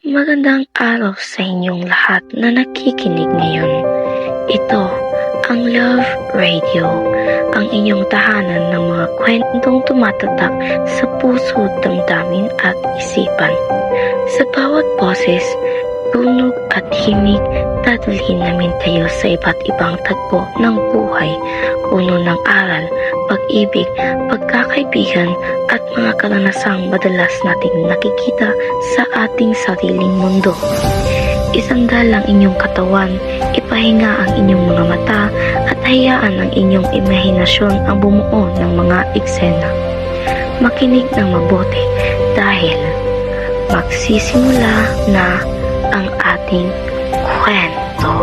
Magandang araw sa inyong lahat na nakikinig ngayon. Ito ang Love Radio, ang inyong tahanan ng mga kwentong tumatatak sa puso, damdamin at isipan. Sa bawat boses, tunog at himig, dadalhin namin kayo sa iba't ibang tagpo ng buhay, puno ng aral, pag-ibig, pagkakaibigan at mga karanasang madalas nating nakikita sa ating sariling mundo. Isandal ang inyong katawan, ipahinga ang inyong mga mata at hayaan ang inyong imahinasyon ang bumuo ng mga eksena. Makinig ng mabuti dahil magsisimula na ang ating kwento.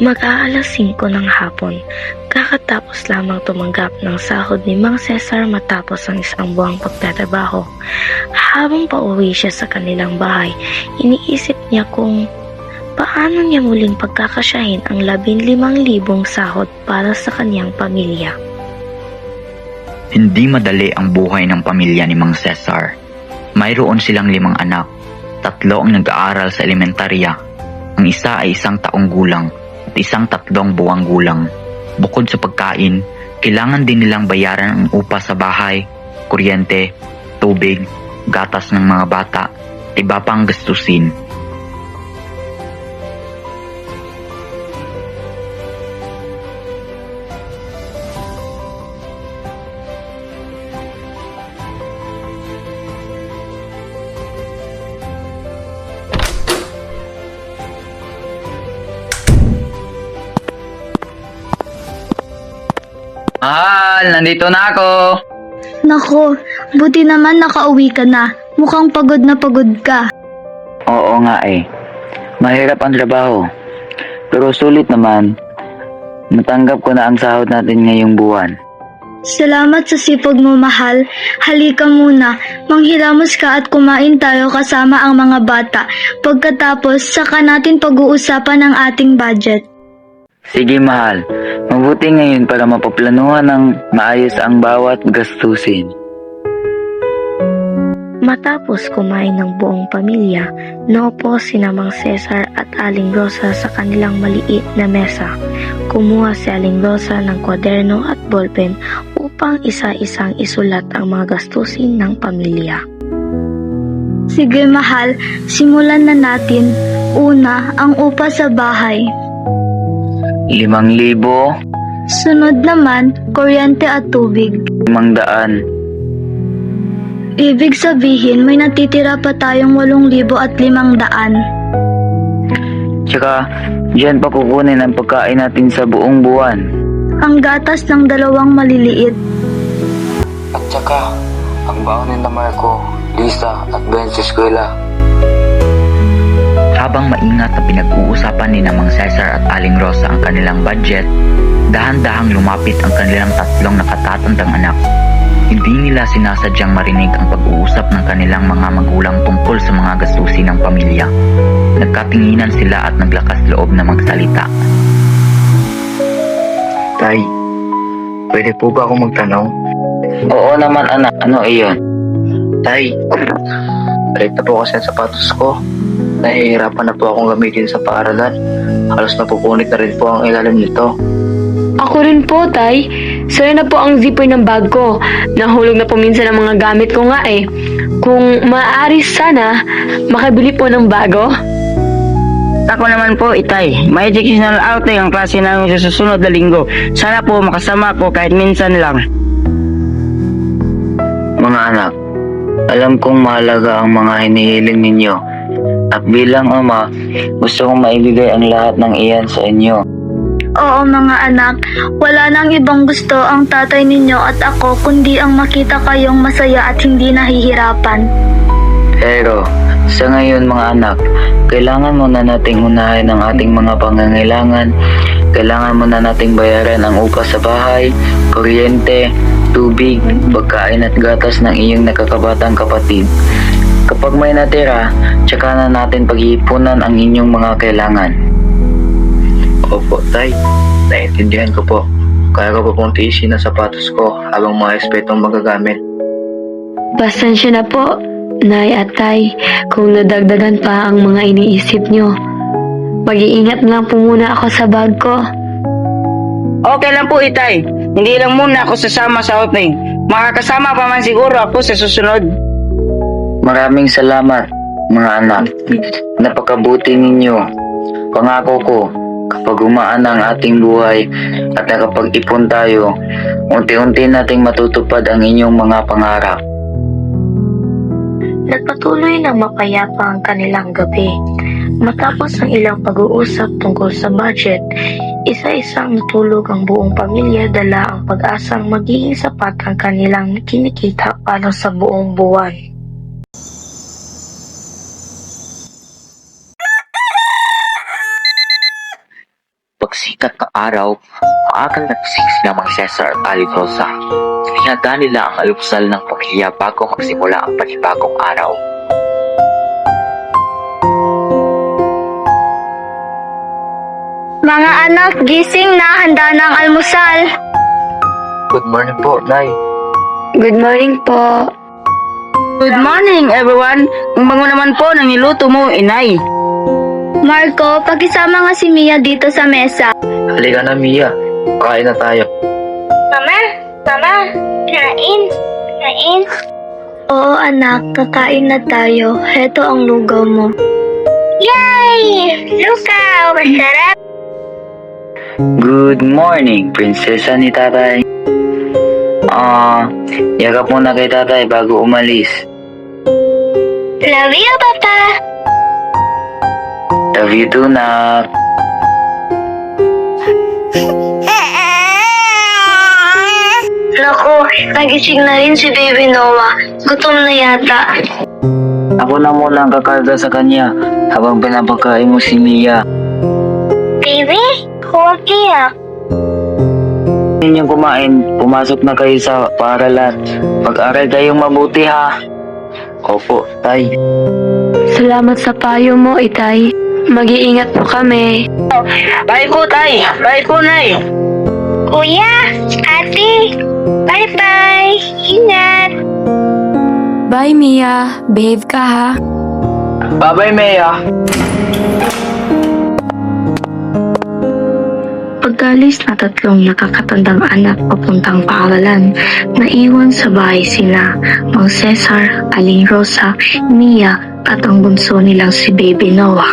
Mag-aalas 5 ng hapon, kakatapos lamang tumanggap ng sahod ni Mang Cesar matapos ang isang buwang pagtatrabaho. Habang pauwi siya sa kanilang bahay, iniisip niya kung paano niya muling pagkakasyahin ang 15,000 sahod para sa kaniyang pamilya. Hindi madali ang buhay ng pamilya ni Mang Cesar. Mayroon silang 5 anak, 3 ang nag-aaral sa elementarya. Ang isa ay 1 taong gulang at 1 3 buwang gulang. Bukod sa pagkain, kailangan din nilang bayaran ang upa sa bahay, kuryente, tubig, gatas ng mga bata, at iba pang gastusin. Mahal, nandito na ako. Nako, buti naman nakauwi ka na. Mukhang pagod na pagod ka. Oo nga eh. Mahirap ang trabaho. Pero sulit naman. Natanggap ko na ang sahod natin ngayong buwan. Salamat sa sipag mo, mahal. Halika muna, manghilamos ka at kumain tayo kasama ang mga bata. Pagkatapos, saka natin pag-uusapan ang ating budget. Sige mahal, mabuti ngayon para mapaplanuhan ng maayos ang bawat gastusin. Matapos kumain ng buong pamilya, naupo sina Mang Cesar at Aling Rosa sa kanilang maliit na mesa. Kumuha si Aling Rosa ng kwaderno at ballpen upang isa-isang isulat ang mga gastusin ng pamilya. Sige mahal, simulan na natin. Una, ang upa sa bahay. 5,000, Sunod naman, kuryente at tubig. 500. Ibig sabihin, may natitira pa tayong 8,500. Tsaka, diyan pa kukunin ang pagkain natin sa buong buwan. Ang gatas ng 2 maliliit. At tsaka, ang baonin na Marco, Lisa at Ben sa eskwela. Habang maingat na pinag-uusapan ni Mang Cesar at Aling Rosa ang kanilang budget, dahan-dahang lumapit ang kanilang 3 nakatatandang anak. Hindi nila sinasadyang marinig ang pag-uusap ng kanilang mga magulang tungkol sa mga gastusin ng pamilya. Nagkatinginan sila at naglakas loob na magsalita. Tay, pwede po ba ako magtanong? Oo naman anak, ano iyon? Tay, balik na po kasi ang sapatos ko. Nahihirapan na po akong gamitin sa paaralan. Halos napupunit na rin po ang ilalim nito. Ako rin po, Tay. Sira na po ang zipper ng bag ko. Nahulog na po minsan ang mga gamit ko nga eh. Kung maaari sana, makabili po ng bago. Ako naman po, Itay. May educational outing ang klase namin sa susunod na linggo. Sana po makasama ko kahit minsan lang. Mga anak, alam kong mahalaga ang mga hinihiling ninyo. At bilang ama, gusto kong maibigay ang lahat ng iyan sa inyo. Oo mga anak, wala nang ibang gusto ang tatay ninyo at ako kundi ang makita kayong masaya at hindi nahihirapan. Pero, sa ngayon mga anak, kailangan muna nating unahin ang ating mga pangangailangan. Kailangan muna nating bayaran ang upa sa bahay, kuryente, tubig, pagkain at gatas ng iyong nakakabatang kapatid. Kapag may natira, tsaka na natin pag-iipunan ang inyong mga kailangan. Opo, Tay. Naiintindihan ko po. Kaya ko po pong tiisin ang sapatos ko habang mga espetong magagamit. Pasensya na po. Nay at Tay, kung nadagdagan pa ang mga iniisip nyo, mag-iingat lang po muna ako sa bag ko. Okay lang po, Itay. Hindi lang muna ako sasama sa outing. Makakasama pa man siguro ako sa susunod. Maraming salamat, mga anak. Napakabuti ninyo. Pangako ko, kapag umaan ang ating buhay at nakapag-ipon tayo, unti-unti nating matutupad ang inyong mga pangarap. Nagpatuloy ng mapayapa ang kanilang gabi. Matapos ang ilang pag-uusap tungkol sa budget, isa-isang natulog ang buong pamilya dala ang pag-asang magiging sapat ang kanilang kinikita para sa buong buwan. Pagsikat ng araw, maagang nagsing sila Mang Cesar at Ali Rosa. Inihanda nila ang alupsal ng pamilya bago magsimula ang panibagong araw. Mga anak, gising na, handa na ang almusal. Good morning po, Nay. Good morning po. Good morning, everyone. Ang bango naman po ng niluto mo, Inay. Marco, pakisama nga si Mia dito sa mesa. Halika na, Mia. Kain na tayo. Mama, kain. Oo anak, kakain na tayo. Heto ang lugaw mo. Yay! Lugaw! Masarap! Good morning, prinsesa ni tatay. Yakap muna kay tatay bago umalis. Love you, Papa! Love you too, nak. Naku, nagising na rin si Baby Noah. Gutom na yata. Ako na muna ang kakarga sa kanya habang pinapakain mo si Mia. Baby? Huwag iyak. Ninyong kumain, pumasok na kayo sa paaralan. Pag-aral kayong mabuti ha. Opo, tay. Salamat sa payo mo, Itay. Mag-iingat po kami. Bye po, Tay. Bye po, Nay. Kuya, ate, bye-bye. Ingat. Bye, Mia. Behave ka, ha? Bye-bye, Mia. Pagkalis na tatlong nakakatandang anak papuntang paaralan, naiwan sa bahay sina Mang Cesar, Aling Rosa, Mia at ang bunso nilang si Baby Noah.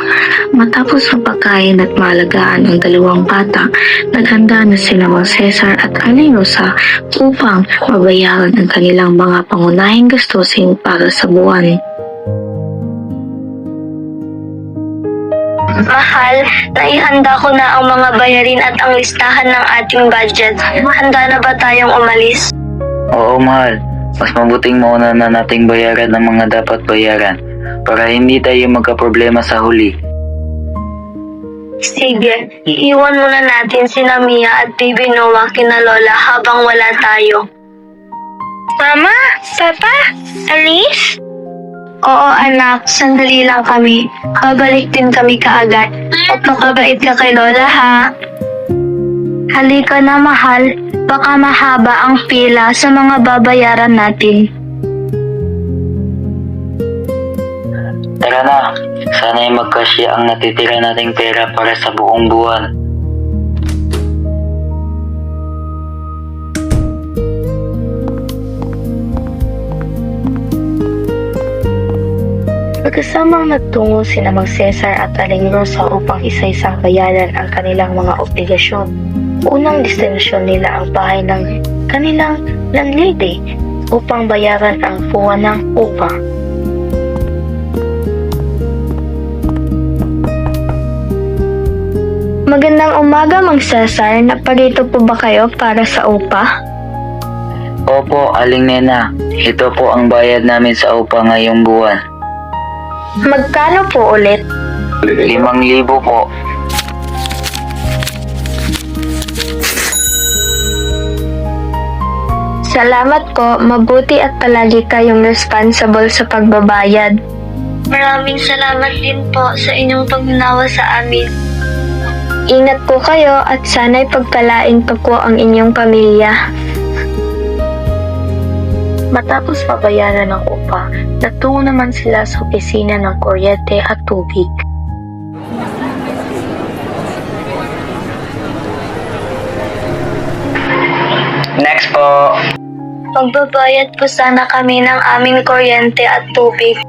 Matapos mapakain at malagaan ang dalawang bata, naghanda na sila Mang Cesar at Aling Rosa upang mabayaran ang kanilang mga pangunahing gastusin para sa buwan. Mahal, naihanda ko na ang mga bayarin at ang listahan ng ating budget. Handa na ba tayong umalis? Oo, mahal. Mas mabuting mauna na nating bayaran ang mga dapat bayaran para hindi tayo magkaproblema sa huli. Sige, iiwan muna natin si Mia at Baby Noah kina Lola habang wala tayo. Mama? Papa? Alice? Oo anak, sandali lang kami. Babalik din kami kaagad. Magpakabait ka kay Lola ha. Halika na mahal, baka mahaba ang pila sa mga babayaran natin. Tara na, sana'y magkasya ang natitira nating pera para sa buong buwan. Magkasamang nagtungo sina Mang Cesar at Aling Rosa upang isa-isang bayaran ang kanilang mga obligasyon. Unang destinasyon nila ang bahay ng kanilang landlady upang bayaran ang buwan ng upa. Magandang umaga, Mang Cesar. Naparito po ba kayo para sa upa? Opo, Aling Nena. Ito po ang bayad namin sa upa ngayong buwan. Magkano po ulit? 5,000 po. Salamat po. Mabuti at palagi kayong responsible sa pagbabayad. Maraming salamat din po sa inyong pagnawa sa amin. Ingat po kayo at sana'y pagpalain pa po ang inyong pamilya. Matapos mabayaran ng upa, natungo naman sila sa opisina ng kuryente at tubig. Next po. Magbabayad po sana kami ng aming kuryente at tubig.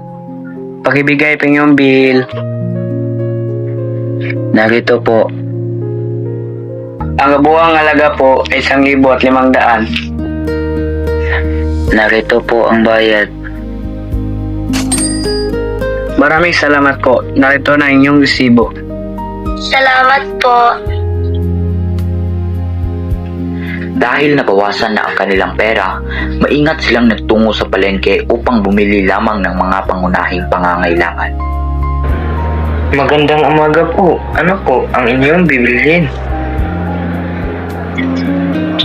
Pakibigay po yung bill. Narito po. Ang kabuuang halaga po ay 1,500. Narito po ang bayad. Maraming salamat po. Narito na inyong resibo. Salamat po. Dahil nabawasan na ang kanilang pera, maingat silang nagtungo sa palengke upang bumili lamang ng mga pangunahing pangangailangan. Magandang umaga po. Ano po ang inyong bibilhin?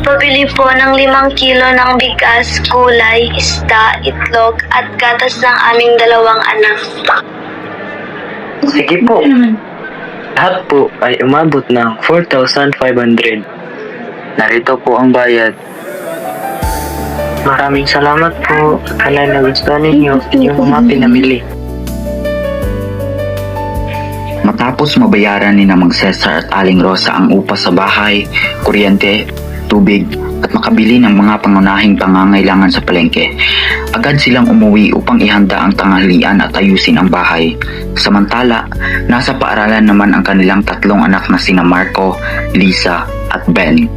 Pabili po ng 5 kilo ng bigas, gulay, isda, itlog at gatas ng aming 2 anak. Sige po. Lahat po ay umabot ng 4,500. Narito po ang bayad. Maraming salamat po. Alay na gusto ninyo yung mga pinamili. Matapos mabayaran ni Mang Cesar at Aling Rosa ang upa sa bahay, kuryente, tubig at makabili ng mga pangunahing pangangailangan sa palengke, agad silang umuwi upang ihanda ang tanghalian at ayusin ang bahay. Samantala, nasa paaralan naman ang kanilang 3 anak na sina Marco, Lisa at Ben.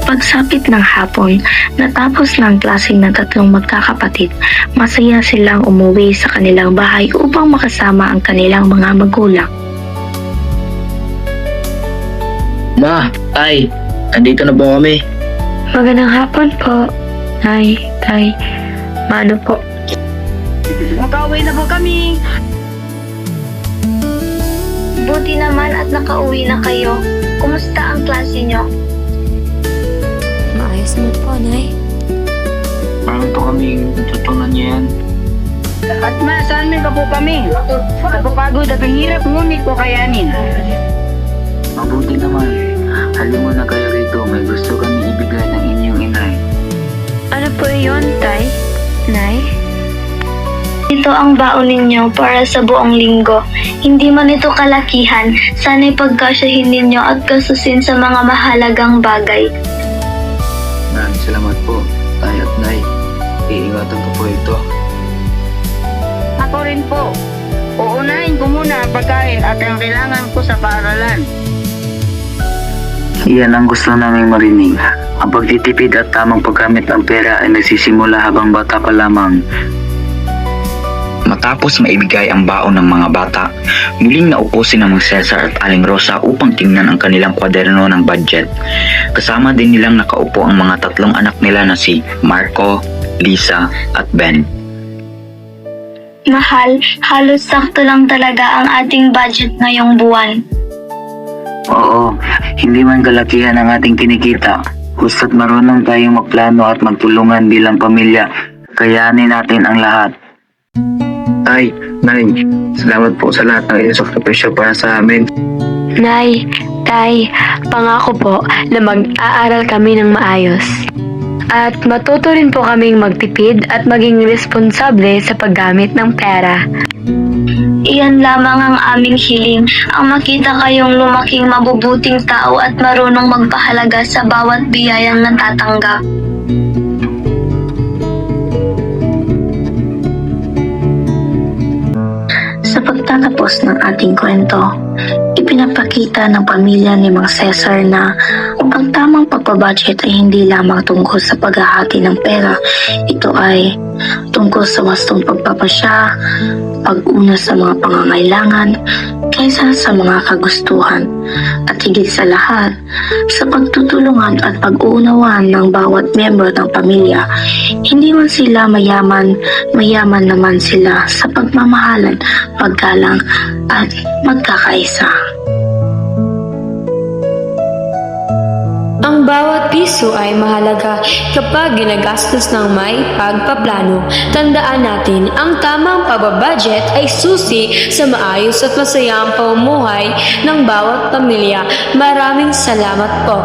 Pagsapit ng hapon, natapos ng klase ng 3 magkakapatid, masaya silang umuwi sa kanilang bahay upang makasama ang kanilang mga magulang. Ma, ay, andito na po kami. Magandang hapon po, Nay, Tay, Mano po. Makauwi na po kami. Buti naman at nakauwi na kayo. Kumusta ang klase nyo? Maayos mo po, Nay. Parang to kami natutunan niya yan. At saan ka po kami? Napapagod at ang hirap ngunit ko kayanin. Mabuti naman. Halimo na kayo rito. May gusto kami ibigay ng inyong inay. Ano po yun, Tay? Nay? Ito ang baon ninyo para sa buong linggo. Hindi man ito kalakihan, sana'y pagkasyahin ninyo at kasusin sa mga mahalagang bagay. Maraming salamat po, tay at nay. Iingatan ko po ito. Ako rin po. Uunahin ko muna ang pagkain at ang kailangan ko sa paaralan. Iyan ang gusto naming marinig. Ang pagtitipid at tamang paggamit ng pera ay nagsisimula habang bata pa lamang. Matapos maibigay ang baon ng mga bata, muling naupo si Mang Cesar at Aling Rosa upang tingnan ang kanilang kwaderno ng budget. Kasama din nilang nakaupo ang mga 3 anak nila na si Marco, Lisa at Ben. Mahal, halos sakto lang talaga ang ating budget ngayong buwan. Oo, hindi man kalakihan ang ating kinikita. Gusta't marunong tayong magplano at magtulungan bilang pamilya. Kayanin natin ang lahat. Ay, Nay, salamat po sa lahat ng inyong sakripisyo para sa amin. Nay, Tay, pangako po na mag-aaral kami ng maayos. At matuto rin po kaming magtipid at maging responsable sa paggamit ng pera. Iyan lamang ang aming hiling, ang makita kayong lumaking mabubuting tao at marunong magpahalaga sa bawat biyayang natatanggap. Sa pagtatapos ng ating kwento, ipinapakita ng pamilya ni Mang Cesar na ang tamang pagbabudget ay hindi lamang tungkol sa paghahati ng pera. Ito ay tungkol sa wastong pagpapasya, pag-una sa mga pangangailangan, kaysa sa mga kagustuhan. At higit sa lahat, sa pagtutulungan at pag-uunawaan ng bawat miyembro ng pamilya. Hindi man sila mayaman, mayaman naman sila sa pagmamahalan, paggalang at magkakaisa. Ang Ang bawat piso ay mahalaga kapag ginagastos ng may pagpaplano. Tandaan natin, ang tamang pagbabudget ay susi sa maayos at masayang pamumuhay ng bawat pamilya. Maraming salamat po.